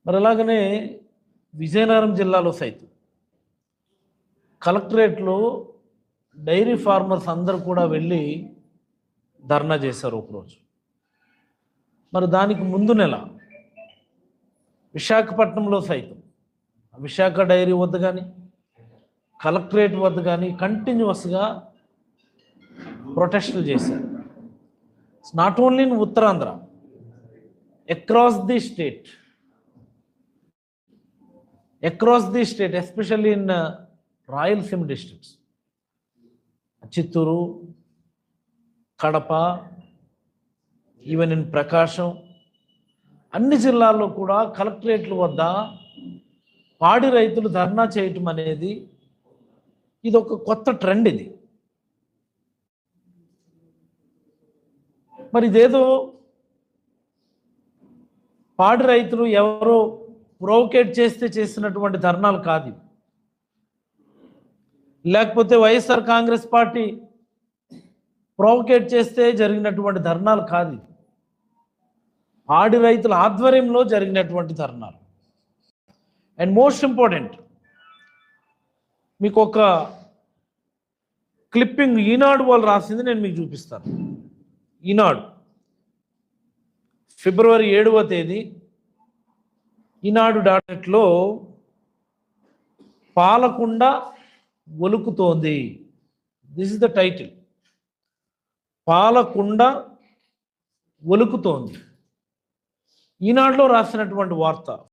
మరి అలాగనే విజయనగరం జిల్లాలో సైతం కలెక్టరేట్లో డైరీ ఫార్మర్స్ అందరూ కూడా వెళ్ళి ధర్నా చేశారు ఒకరోజు. మరి దానికి ముందు నెల విశాఖపట్నంలో సైతం విశాఖ డైరీ వద్ద కానీ కలెక్టరేట్ వద్ద కానీ కంటిన్యూస్గా ప్రొటెస్టులు చేశారు. Not only in Uttarandhra, across the state, especially in Rayalaseema districts, Chittoor, Kadapa, even in Prakasam, అన్ని జిల్లాల్లో కూడా కలెక్టరేట్ల వద్ద పాడి రైతులు ధర్నా చేయటం అనేది ఇది ఒక కొత్త ట్రెండ్. ఇది మరి ఇదేదో పాడి రైతులు ఎవరో ప్రొవోకేట్ చేస్తే చేసినటువంటి ధర్నాలు కాదు, లేకపోతే వైఎస్ఆర్ కాంగ్రెస్ పార్టీ ప్రొవోకేట్ చేస్తే జరిగినటువంటి ధర్నాలు కాదు. పాడి రైతుల ఆధ్వర్యంలో జరిగినటువంటి ధర్నాలు. అండ్ మోస్ట్ ఇంపార్టెంట్, మీకు ఒక క్లిప్పింగ్ ఈనాడు వాళ్ళు రాసింది నేను మీకు చూపిస్తాను. ఈనాడు ఫిబ్రవరి 7వ తేదీ ఈనాడు డాటెట్లో పాలకుండ ఒలుకుతోంది. This is the title. పాలకుండ ఒలుకుతోంది. ఈనాడులో రాసినటువంటి వార్త.